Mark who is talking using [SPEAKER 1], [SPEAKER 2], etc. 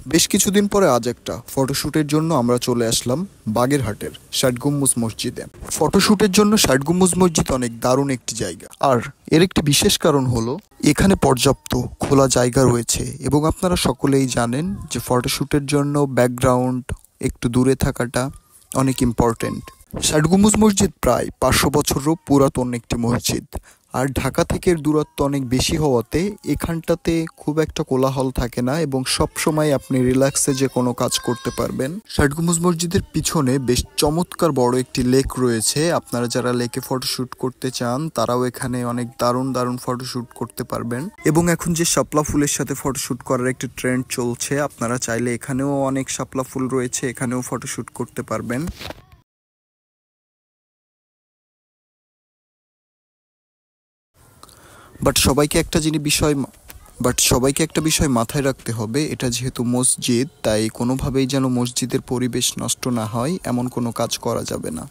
[SPEAKER 1] বেশ কিছুদিন পরে আজ একটা ফটোশ্যুটের জন্য আমরা চলে আসলাম বাগেরহাটের ষাট গম্বুজ মসজিদে। ফটোশ্যুটের জন্য ষাট গম্বুজ মসজিদ অনেক দারুণ একটি জায়গা, আর এর একটি বিশেষ কারণ হলো এখানে পর্যাপ্ত খোলা জায়গা রয়েছে এবং আপনারা সকলেই জানেন যে ফটোশ্যুটের জন্য ব্যাকগ্রাউন্ড একটু দূরে থাকাটা অনেক ইম্পর্টেন্ট। ষাট গম্বুজ মসজিদ প্রায় 500 বছরেরও পুরাতন একটি মসজিদ, আর ঢাকা থেকে এর দূরত্ব অনেক বেশি হওয়াতে এখানটাতে খুব একটা কোলাহল থাকে না এবং সব সময় আপনি রিল্যাক্সে যে কোনো কাজ করতে পারবেন। ষাট গম্বুজ মসজিদের পিছনে বেশ চমৎকার বড় একটি লেক রয়েছে। আপনারা যারা লেকে ফটোশ্যুট করতে চান তারাও এখানে অনেক দারুণ দারুণ ফটোশ্যুট করতে পারবেন। এবং এখন যে শাপলা ফুলের সাথে ফটোশ্যুট করার একটি ট্রেন্ড চলছে, আপনারা চাইলে এখানেও অনেক শাপলা ফুল রয়েছে, এখানেও ফটোশ্যুট করতে পারবেন। বাট সবাইকে একটা বিষয় মাথায় রাখতে হবে, এটা যেহেতু মসজিদ তাই কোনোভাবেই যেন মসজিদের পরিবেশ নষ্ট না হয় এমন কোনো কাজ করা যাবে না।